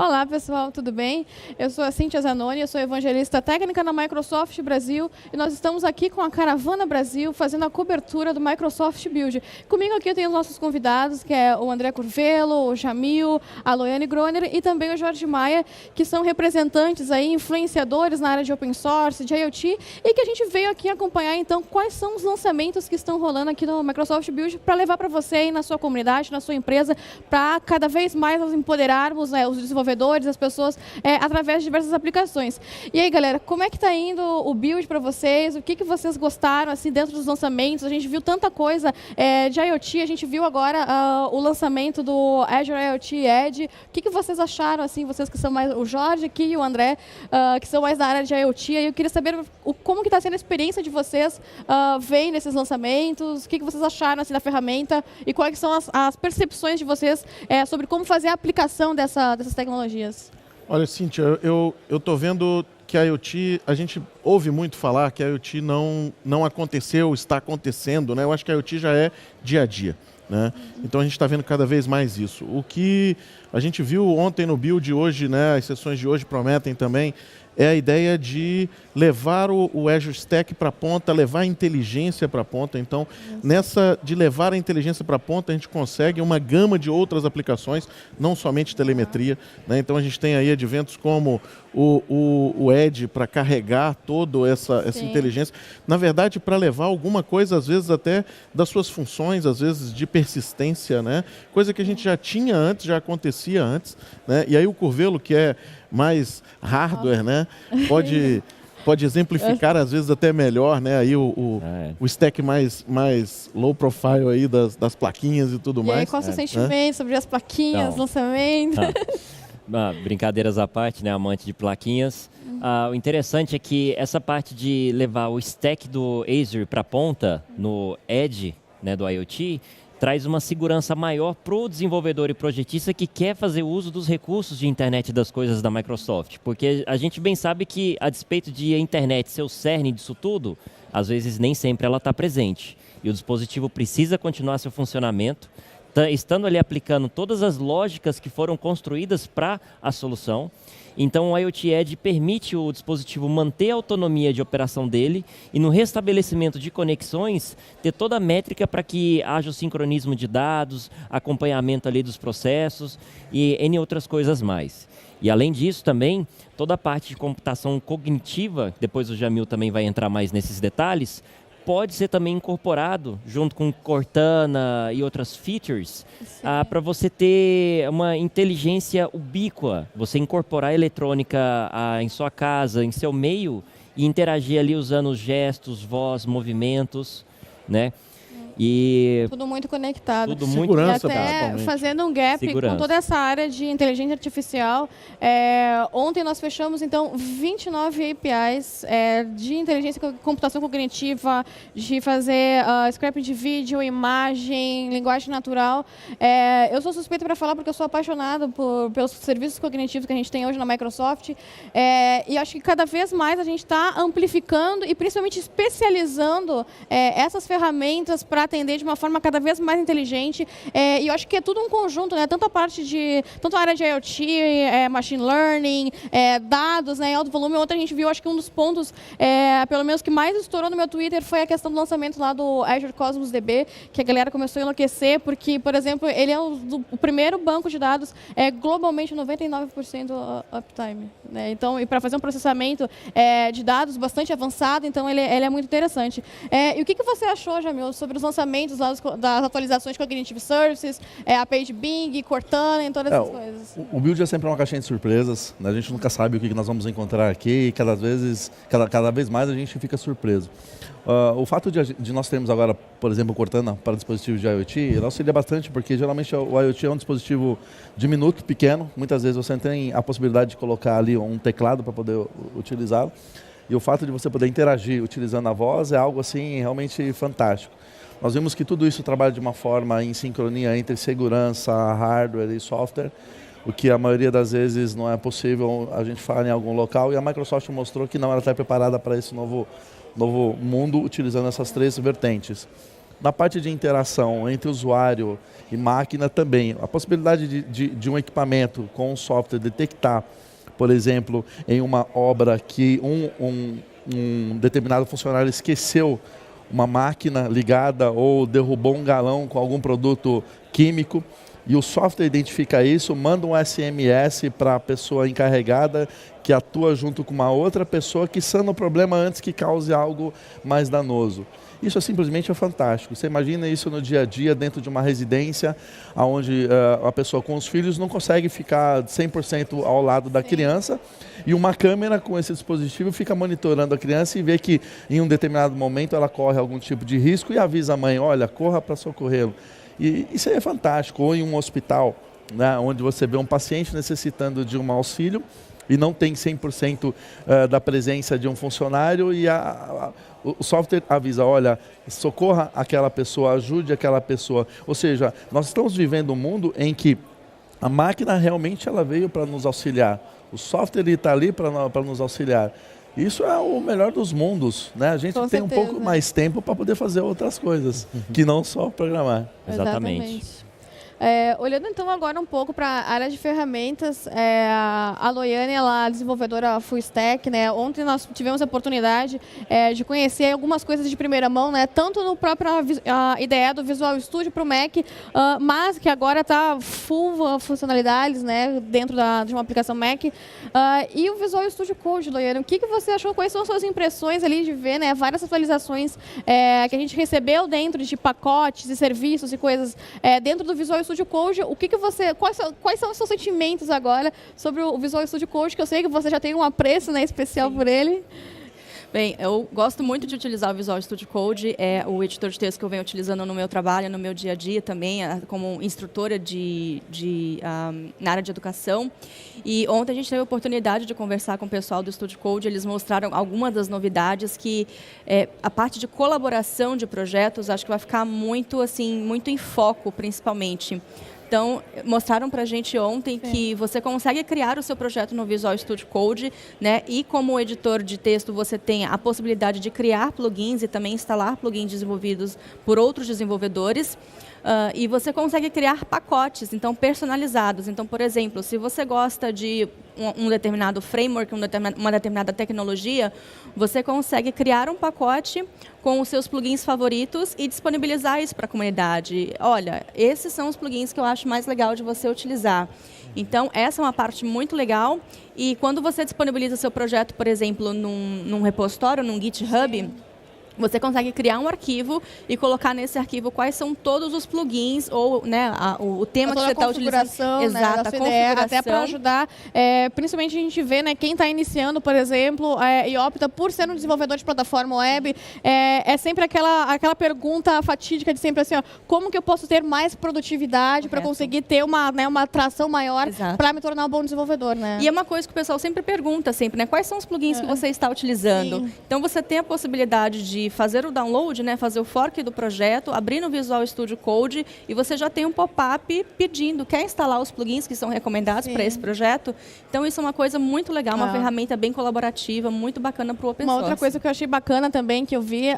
Olá, pessoal, tudo bem? Eu sou a Cíntia Zanoni, eu sou evangelista técnica na Microsoft Brasil e nós estamos aqui com a Caravana Brasil fazendo a cobertura do Microsoft Build. Comigo aqui eu tenho os nossos convidados, que é o André Curvelo, o Jamil, a Loiane Groner e também o Jorge Maia, que são representantes aí, influenciadores na área de Open Source, de IoT, e que a gente veio aqui acompanhar, então, quais são os lançamentos que estão rolando aqui no Microsoft Build para levar para você aí na sua comunidade, na sua empresa, para cada vez mais nós empoderarmos, né, os desenvolvedores, as pessoas, através de diversas aplicações. E aí, galera, como é que está indo o build para vocês? O que vocês gostaram assim, dentro dos lançamentos? A gente viu tanta coisa de IoT, a gente viu agora o lançamento do Azure IoT Edge. O que vocês acharam, assim, vocês que são mais, o Jorge aqui e o André, que são mais da área de IoT? Eu queria saber como que está sendo a experiência de vocês vendo nesses lançamentos, o que vocês acharam assim, da ferramenta e quais são as percepções de vocês sobre como fazer a aplicação dessas tecnologias. Olha, Cíntia, eu estou vendo que a IoT, a gente ouve muito falar que a IoT não aconteceu, está acontecendo, né? Eu acho que a IoT já é dia a dia, né? Então a gente está vendo cada vez mais isso. O que a gente viu ontem no build hoje, né? As sessões de hoje prometem também, é a ideia de levar o Azure Stack para a ponta, levar a inteligência para a ponta. Então, nessa de levar a inteligência para a ponta, a gente consegue uma gama de outras aplicações, não somente telemetria, né? Então, a gente tem aí adventos como o Edge para carregar toda essa inteligência. Na verdade, para levar alguma coisa, às vezes até das suas funções, às vezes de persistência, né? Coisa que a gente já tinha antes, já acontecia antes, né? E aí o Curvelo, que é mais hardware, né? Pode exemplificar, às vezes, até melhor, né? Aí o stack mais low profile aí das plaquinhas e tudo mais. E aí, qual é o seu sentimento sobre as plaquinhas, lançamento? Brincadeiras à parte, né? Amante de plaquinhas. O interessante é que essa parte de levar o stack do Azure para a ponta no Edge, né, do IoT, traz uma segurança maior para o desenvolvedor e projetista que quer fazer uso dos recursos de internet das coisas da Microsoft. Porque a gente bem sabe que, a despeito de a internet ser o cerne disso tudo, às vezes nem sempre ela está presente. E o dispositivo precisa continuar seu funcionamento, estando ali aplicando todas as lógicas que foram construídas para a solução. Então, o IoT Edge permite o dispositivo manter a autonomia de operação dele e, no restabelecimento de conexões, ter toda a métrica para que haja o sincronismo de dados, acompanhamento ali dos processos e N outras coisas mais. E, além disso, também, toda a parte de computação cognitiva, depois o Jamil também vai entrar mais nesses detalhes, pode ser também incorporado junto com Cortana e outras features para você ter uma inteligência ubíqua, você incorporar a eletrônica em sua casa, em seu meio e interagir ali usando gestos, voz, movimentos, né? E tudo muito conectado. Tudo muito segurança, e até fazendo um gap com toda essa área de inteligência artificial. Ontem nós fechamos, então, 29 APIs de inteligência e computação cognitiva, de fazer scraping de vídeo, imagem, linguagem natural. Eu sou suspeita para falar porque eu sou apaixonada pelos serviços cognitivos que a gente tem hoje na Microsoft. E acho que cada vez mais a gente está amplificando e principalmente especializando essas ferramentas para atender de uma forma cada vez mais inteligente. E eu acho que é tudo um conjunto, né? Tanto a área de IoT, machine learning, dados, né, em alto volume. Ontem a gente viu, acho que um dos pontos, pelo menos que mais estourou no meu Twitter, foi a questão do lançamento lá do Azure Cosmos DB, que a galera começou a enlouquecer, porque, por exemplo, ele é o primeiro banco de dados globalmente 99% uptime, né? Então, e para fazer um processamento de dados bastante avançado, então ele é muito interessante. E o que você achou, Jamil, sobre os lançamentos lá das atualizações de Cognitive Services, a PageBing, Cortana e todas essas coisas? O build é sempre uma caixinha de surpresas, né? A gente nunca sabe o que nós vamos encontrar aqui e cada vez mais a gente fica surpreso. O fato de nós termos agora, por exemplo, Cortana para dispositivos de IoT, ele auxilia bastante, porque geralmente o IoT é um dispositivo diminuto, pequeno, muitas vezes você tem a possibilidade de colocar ali um teclado para poder utilizá-lo, e o fato de você poder interagir utilizando a voz é algo assim realmente fantástico. Nós vimos que tudo isso trabalha de uma forma em sincronia entre segurança, hardware e software, o que a maioria das vezes não é possível a gente falar em algum local, e a Microsoft mostrou que não, ela está preparada para esse novo mundo utilizando essas três vertentes. Na parte de interação entre usuário e máquina também, a possibilidade de um equipamento com um software detectar, por exemplo, em uma obra que um determinado funcionário esqueceu uma máquina ligada ou derrubou um galão com algum produto químico, e o software identifica isso, manda um SMS para a pessoa encarregada que atua junto com uma outra pessoa que sana o problema antes que cause algo mais danoso. Isso simplesmente é fantástico. Você imagina isso no dia a dia dentro de uma residência onde a pessoa com os filhos não consegue ficar 100% ao lado da criança, e uma câmera com esse dispositivo fica monitorando a criança e vê que em um determinado momento ela corre algum tipo de risco e avisa a mãe, olha, corra para socorrê-lo. E isso aí é fantástico. Ou em um hospital, né, onde você vê um paciente necessitando de um auxílio e não tem 100% da presença de um funcionário, e o software avisa, olha, socorra aquela pessoa, ajude aquela pessoa. Ou seja, nós estamos vivendo um mundo em que a máquina realmente ela veio para nos auxiliar. O software está ali para nos auxiliar. Isso é o melhor dos mundos, né? A gente tem um pouco mais tempo para poder fazer outras coisas, que não só programar. Exatamente. Olhando então agora um pouco para a área de ferramentas, a Loiane, ela é desenvolvedora full stack, né? Ontem nós tivemos a oportunidade de conhecer algumas coisas de primeira mão, né? Tanto no próprio IDE do Visual Studio para o Mac, mas que agora está full funcionalidades, né? Dentro de uma aplicação Mac. E o Visual Studio Code, Loiane, o que você achou? Quais são as suas impressões ali de ver, né? Várias atualizações que a gente recebeu dentro de pacotes e serviços e coisas dentro do Visual Studio Code. Quais são os seus sentimentos agora sobre o Visual Studio Code, que eu sei que você já tem um apreço, né, especial por ele? Bem, eu gosto muito de utilizar o Visual Studio Code, é o editor de texto que eu venho utilizando no meu trabalho, no meu dia a dia também, como instrutora na área de educação. E ontem a gente teve a oportunidade de conversar com o pessoal do Studio Code, eles mostraram algumas das novidades que a parte de colaboração de projetos acho que vai ficar muito em foco, principalmente. Então, mostraram para a gente ontem que você consegue criar o seu projeto no Visual Studio Code, né? E como editor de texto, você tem a possibilidade de criar plugins e também instalar plugins desenvolvidos por outros desenvolvedores. E você consegue criar pacotes, então, personalizados. Então, por exemplo, se você gosta de um determinado framework, uma determinada tecnologia, você consegue criar um pacote com os seus plugins favoritos e disponibilizar isso para a comunidade. Olha, esses são os plugins que eu acho mais legal de você utilizar. Então, essa é uma parte muito legal. E quando você disponibiliza seu projeto, por exemplo, num repositório, num GitHub, você consegue criar um arquivo e colocar nesse arquivo quais são todos os plugins ou, né, o tema que você está utilizando. Exato, a configuração. Até para ajudar, principalmente a gente vê, né, quem está iniciando, por exemplo, e opta por ser um desenvolvedor de plataforma web, é sempre aquela pergunta fatídica de sempre assim, ó, como que eu posso ter mais produtividade para conseguir ter uma atração maior para me tornar um bom desenvolvedor, né? E é uma coisa que o pessoal sempre pergunta, né, quais são os plugins que você está utilizando? Sim. Então você tem a possibilidade de fazer o download, né, fazer o fork do projeto, abrir no Visual Studio Code e você já tem um pop-up pedindo, quer instalar os plugins que são recomendados para esse projeto? Então isso é uma coisa muito legal, uma ferramenta bem colaborativa, muito bacana para o open source. Uma outra coisa que eu achei bacana também, que eu vi,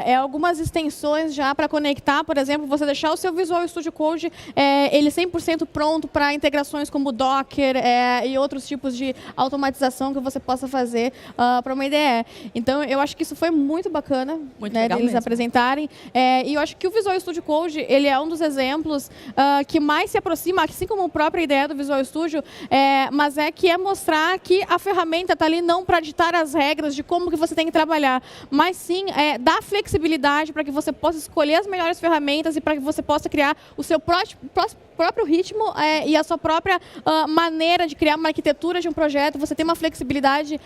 é algumas extensões já para conectar, por exemplo, você deixar o seu Visual Studio Code, ele 100% pronto para integrações como Docker e outros tipos de automatização que você possa fazer para uma IDE. Então eu acho que isso foi muito bacana, muito né, legal deles mesmo apresentarem. E eu acho que o Visual Studio Code, ele é um dos exemplos que mais se aproxima, assim como a própria ideia do Visual Studio, mas que é mostrar que a ferramenta está ali não para ditar as regras de como que você tem que trabalhar, mas sim dar flexibilidade para que você possa escolher as melhores ferramentas e para que você possa criar o seu próprio ritmo e a sua própria maneira de criar uma arquitetura de um projeto. Você tem uma flexibilidade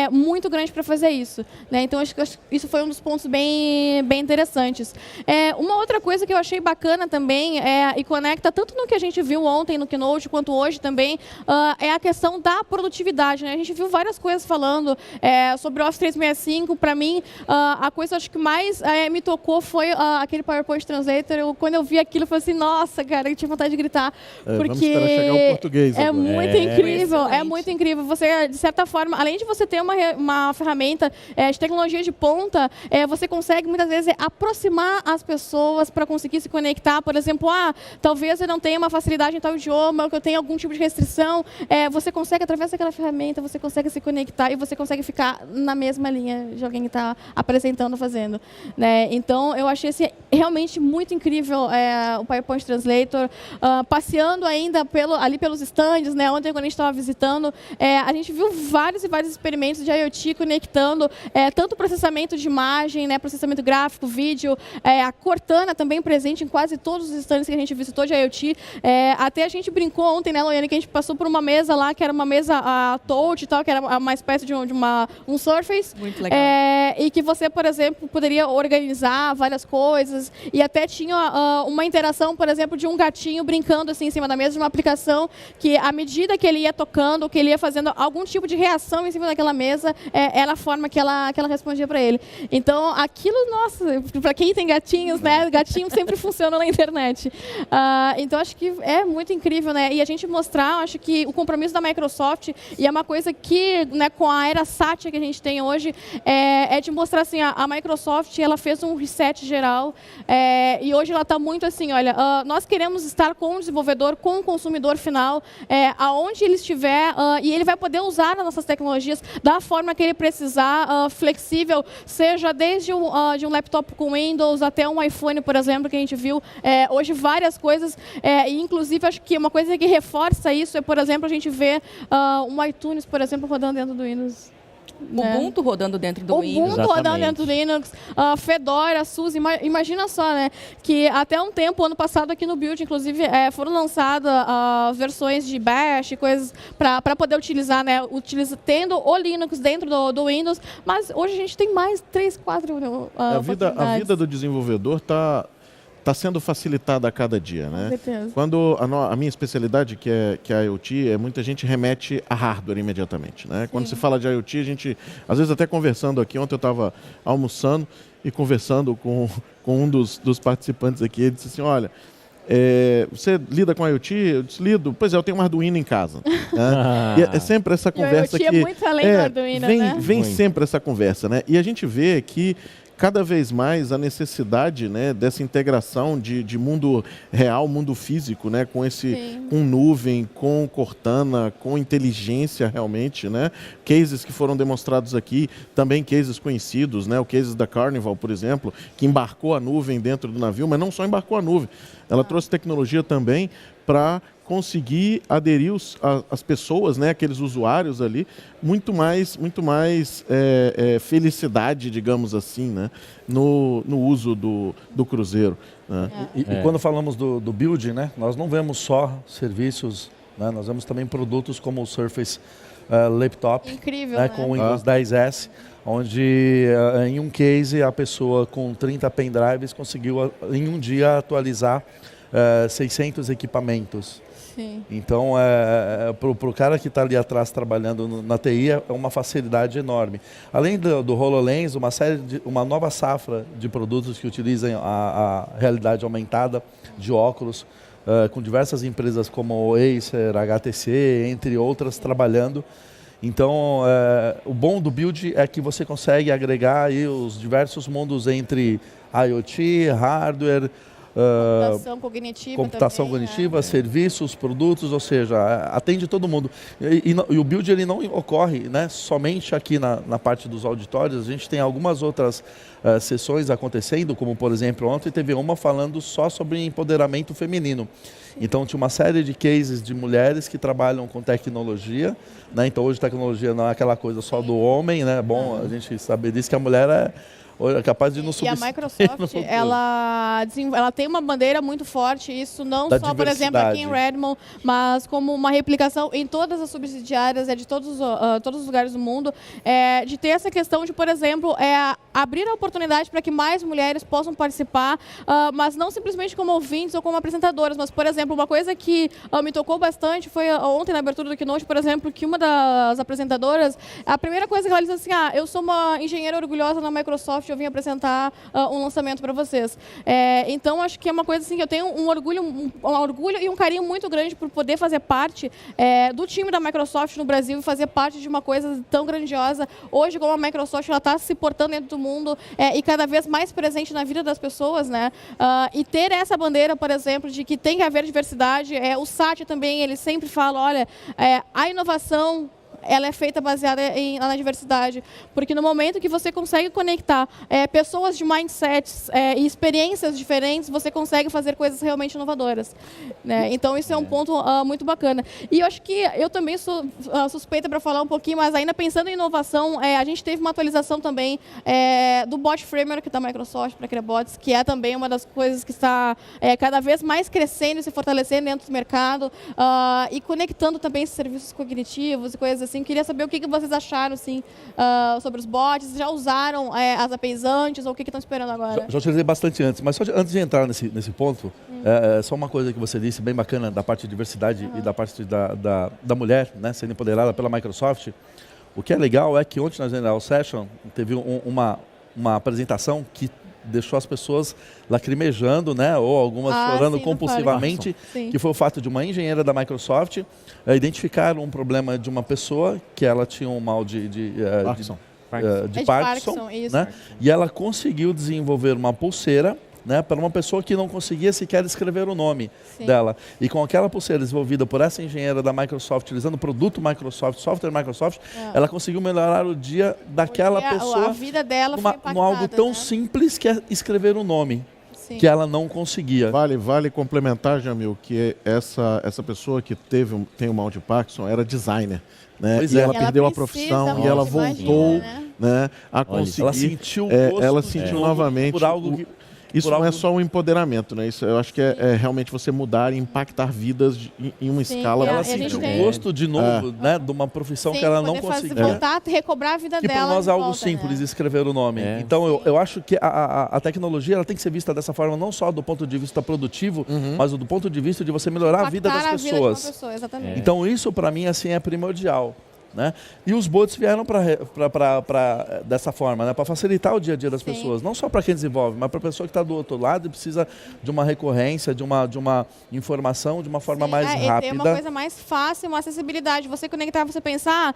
muito grande para fazer isso, né? Então, acho que isso foi um dos pontos bem interessantes. Uma outra coisa que eu achei bacana também e conecta tanto no que a gente viu ontem no Keynote quanto hoje também, é a questão da produtividade, né? A gente viu várias coisas falando sobre o Office 365. Para mim, a coisa acho que mais me tocou foi aquele PowerPoint Translator. Quando eu vi aquilo, eu falei assim, nossa, cara, eu tinha vontade de gritar, Vamos porque esperar chegar o português é agora. muito incrível, excelente. é muito incrível. Você, de certa forma, além de você ter uma ferramenta de tecnologia de ponta, você consegue muitas vezes aproximar as pessoas para conseguir se conectar. Por exemplo, talvez eu não tenha uma facilidade em tal idioma, que eu tenha algum tipo de restrição. Você consegue, através daquela ferramenta, você consegue se conectar e você consegue ficar na mesma linha de alguém que está apresentando, fazendo. Né? Então, eu achei realmente muito incrível o PowerPoint Translator. Passeando ainda ali pelos stands, né? Ontem, quando a gente estava visitando, a gente viu vários e vários experimentos de IoT conectando tanto processamento de imagem, né? Processamento gráfico, vídeo, a Cortana também presente em quase todos os stands que a gente visitou de IoT. Até a gente brincou ontem, né, Loiane, que a gente passou por uma mesa lá, que era uma mesa touch e tal, que era uma espécie de um Surface. Muito legal. E que você, por exemplo, poderia organizar várias coisas e até tinha uma interação, por exemplo, de um gatinho brincando assim em cima da mesa de uma aplicação que, à medida que ele ia tocando, que ele ia fazendo algum tipo de reação em cima daquela mesa, era a forma que ela respondia para ele. Então, aquilo, nossa, para quem tem gatinhos, né, gatinho sempre funciona na internet. Então, acho que é muito incrível, né? E a gente mostrar, acho que o compromisso da Microsoft, e é uma coisa que, né, com a era Satya que a gente tem hoje, é de mostrar assim, a Microsoft, ela fez um reset geral, e hoje ela está muito assim, olha, nós queremos estar com o desenvolvedor, com o consumidor final, aonde ele estiver, e ele vai poder usar as nossas tecnologias da forma que ele precisar, flexível, seja desde de um laptop com Windows até um iPhone, por exemplo, que a gente viu hoje várias coisas, e inclusive acho que uma coisa que reforça isso é, por exemplo, a gente ver um iTunes, por exemplo, rodando dentro do Windows. Ubuntu rodando dentro do Windows. Ubuntu rodando dentro do Linux, Fedora, SUSE, imagina só, né? Que até um tempo, ano passado, aqui no Build, inclusive, foram lançadas versões de Bash, coisas para poder utilizar, né? Tendo o Linux dentro do Windows, mas hoje a gente tem mais 3, 4 A vida do desenvolvedor está sendo facilitada a cada dia, né? Com certeza. Quando a minha especialidade, que é a IoT, muita gente remete a hardware imediatamente, né? Quando se fala de IoT, a gente, às vezes até conversando aqui, ontem eu estava almoçando e conversando com um dos participantes aqui, ele disse assim, olha, você lida com IoT? Eu disse, lido. Pois eu tenho um Arduino em casa. Né? E é sempre essa conversa que... é muito além do Arduino, né? Vem sempre essa conversa, né? E a gente vê que cada vez mais a necessidade, né, dessa integração de mundo real, mundo físico, né, com nuvem, com Cortana, com inteligência realmente, né, cases que foram demonstrados aqui, também cases conhecidos, né, o case da Carnival, por exemplo, que embarcou a nuvem dentro do navio, mas não só embarcou a nuvem, ela trouxe tecnologia também para conseguir aderir as pessoas, né, aqueles usuários ali, muito mais felicidade, digamos assim, né, no uso do cruzeiro. Né? E quando falamos do Build, né, nós não vemos só serviços, né, nós vemos também produtos como o Surface Laptop, incrível, né, né? com o Windows 10S, onde em um case a pessoa com 30 pendrives conseguiu em um dia atualizar 600 equipamentos. Sim. Então, para o cara que está ali atrás trabalhando na TI, é uma facilidade enorme. Além do HoloLens, uma nova safra de produtos que utilizam a realidade aumentada de óculos, com diversas empresas como Acer, HTC, entre outras, trabalhando. Então, o bom do Build é que você consegue agregar aí os diversos mundos entre IoT, hardware, computação cognitiva, serviços, produtos, ou seja, atende todo mundo. E o Build ele não ocorre, né, somente aqui na parte dos auditórios, a gente tem algumas outras sessões acontecendo, como por exemplo, ontem teve uma falando só sobre empoderamento feminino. Então tinha uma série de cases de mulheres que trabalham com tecnologia, né? Então hoje tecnologia não é aquela coisa só do homem, né? Bom, a gente sabe disso que a mulher é capaz de nos substituir. E a Microsoft, ela tem uma bandeira muito forte, isso não da só, por exemplo, aqui em Redmond, mas como uma replicação em todas as subsidiárias, de todos os lugares do mundo, de ter essa questão de, por exemplo, abrir a oportunidade para que mais mulheres possam participar, mas não simplesmente como ouvintes ou como apresentadoras, mas, por exemplo, exemplo, uma coisa que me tocou bastante foi ontem na abertura do Keynote, por exemplo, que uma das apresentadoras, a primeira coisa que ela disse assim, eu sou uma engenheira orgulhosa na Microsoft, eu vim apresentar um lançamento para vocês. Então, acho que é uma coisa assim que eu tenho um orgulho e um carinho muito grande por poder fazer parte do time da Microsoft no Brasil e fazer parte de uma coisa tão grandiosa. Hoje, como a Microsoft está se portando dentro do mundo e cada vez mais presente na vida das pessoas, né? E ter essa bandeira, por exemplo, de que tem que haver diversidade. O Satya também, ele sempre fala, olha, a inovação ela é feita baseada na diversidade, porque no momento que você consegue conectar pessoas de mindsets e experiências diferentes, você consegue fazer coisas realmente inovadoras, né? Então isso é um ponto muito bacana. E eu acho que eu também sou suspeita para falar um pouquinho, mas ainda pensando em inovação, a gente teve uma atualização também do Bot Framework da Microsoft para criar bots, que é também uma das coisas que está cada vez mais crescendo e se fortalecendo dentro do mercado, e conectando também esses serviços cognitivos e coisas assim. Queria saber o que vocês acharam assim, sobre os bots. Já usaram as APIs antes ou o que estão esperando agora? Já utilizei bastante antes, mas antes de entrar nesse ponto, só uma coisa que você disse, bem bacana, da parte de diversidade e da parte da mulher, né, sendo empoderada pela Microsoft. O que é legal é que ontem na General Session teve uma apresentação que deixou as pessoas lacrimejando, né, ou algumas chorando compulsivamente, que foi o fato de uma engenheira da Microsoft identificar um problema de uma pessoa que ela tinha um mal de Parkinson, né, e ela conseguiu desenvolver uma pulseira, né, para uma pessoa que não conseguia sequer escrever o nome dela. E com aquela pulseira desenvolvida por essa engenheira da Microsoft, utilizando o produto Microsoft, software Microsoft, ela conseguiu melhorar o dia daquela pessoa. A vida dela foi impactada, num algo tão simples que é escrever o nome. Que ela não conseguia. Vale complementar, Jamil, que essa pessoa que tem o mal de Parkinson era designer. Né? E ela perdeu a profissão e ela voltou, né, a conseguir. Ela sentiu o gosto, ela sentiu novamente por algo que... Isso não é só um empoderamento, né? Isso, eu acho que é realmente você mudar e impactar vidas em uma escala... Ela sentiu o gosto de novo, né? De uma profissão que ela não conseguia. Voltar, recobrar a vida dela. E para nós é algo simples, escrever o nome. Então, eu acho que a tecnologia ela tem que ser vista dessa forma, não só do ponto de vista produtivo, mas do ponto de vista de você melhorar a vida das pessoas. Pessoa, exatamente. Então, isso para mim assim é primordial. Né? E os bots vieram dessa forma, né? Para facilitar o dia a dia das pessoas, não só para quem desenvolve, mas para a pessoa que está do outro lado e precisa de uma recorrência, de uma informação de uma forma mais rápida. É uma coisa mais fácil, uma acessibilidade. Você conectar, você pensar,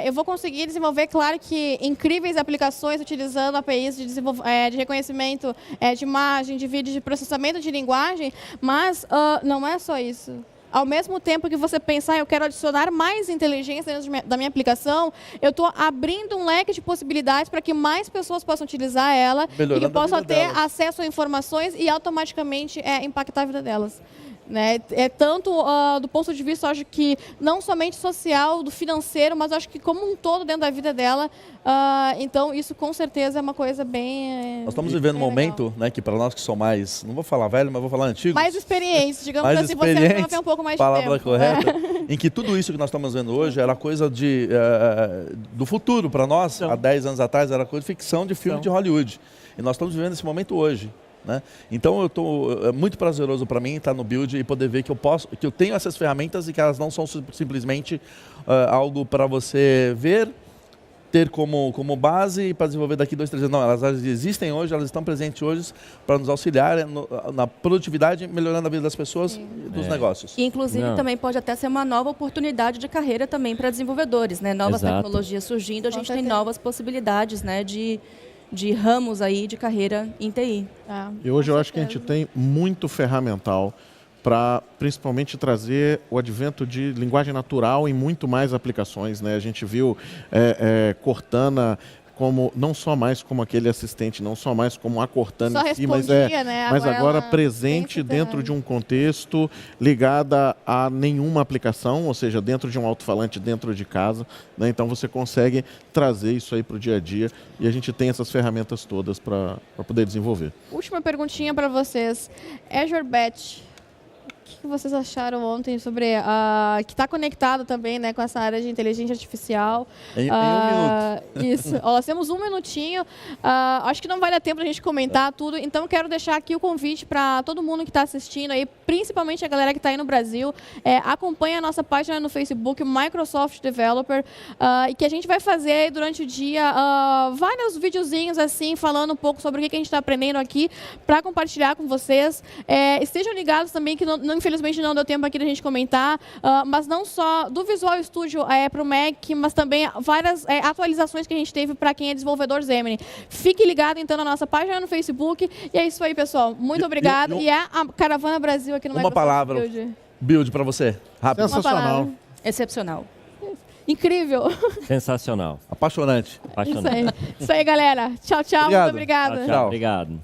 eu vou conseguir desenvolver, claro que incríveis aplicações utilizando APIs de reconhecimento de imagem, de vídeo, de processamento de linguagem, mas não é só isso. Ao mesmo tempo que você pensar, eu quero adicionar mais inteligência dentro da minha aplicação, eu estou abrindo um leque de possibilidades para que mais pessoas possam utilizar ela e que possam ter acesso a informações e automaticamente impactar a vida delas. Né? Tanto do ponto de vista, acho que não somente social, do financeiro, mas acho que como um todo dentro da vida dela. Então, isso com certeza é uma coisa bem... Nós estamos vivendo um momento, né, que para nós que somos mais, não vou falar velho, mas vou falar antigos. Mais experientes, digamos mais assim, você tem um pouco mais de tempo. Palavra correta, em que tudo isso que nós estamos vendo hoje era coisa do futuro para nós. Há 10 anos atrás era coisa de ficção de filme de Hollywood. E nós estamos vivendo esse momento hoje. Né? Então é muito prazeroso para mim estar no Build e poder ver que eu tenho essas ferramentas e que elas não são simplesmente algo para você ver, ter como base para desenvolver daqui 2, 3 anos. Não, elas existem hoje, elas estão presentes hoje para nos auxiliar na produtividade, melhorando a vida das pessoas e dos negócios. E, inclusive, também pode até ser uma nova oportunidade de carreira também para desenvolvedores, né? Novas tecnologias surgindo, a gente tem novas possibilidades, né, de ramos aí de carreira em TI. E hoje eu acho que a gente tem muito ferramental para principalmente trazer o advento de linguagem natural em muito mais aplicações, né? A gente viu Cortana como não só mais como aquele assistente, não só mais como a Cortana em si, mas agora presente dentro de um contexto ligada a nenhuma aplicação, ou seja, dentro de um alto-falante dentro de casa, né? Então você consegue trazer isso aí para o dia a dia e a gente tem essas ferramentas todas para poder desenvolver. Última perguntinha para vocês. Azure Batch. O que vocês acharam ontem sobre que está conectado também, né, com essa área de inteligência artificial. Em 1 minuto. Isso. Ó, nós temos 1 minutinho. Acho que não vai dar tempo para a gente comentar tudo. Então, quero deixar aqui o convite para todo mundo que está assistindo aí, principalmente a galera que está aí no Brasil. Acompanhe a nossa página no Facebook, Microsoft Developer, e que a gente vai fazer aí durante o dia vários videozinhos assim, falando um pouco sobre o que a gente está aprendendo aqui, para compartilhar com vocês. Estejam ligados também, que infelizmente não deu tempo aqui da gente comentar, mas não só do Visual Studio para o Mac, mas também várias atualizações que a gente teve para quem é desenvolvedor Xamarin. Fique ligado então na nossa página no Facebook. E é isso aí, pessoal. Muito obrigado. E a Caravana Brasil aqui no Microsoft palavra, Build para você. Rápido. Sensacional. Excepcional. Incrível. Sensacional. Apaixonante. Apaixonante. Isso aí, galera. Tchau, tchau. Obrigado. Muito obrigada. Tchau, obrigado.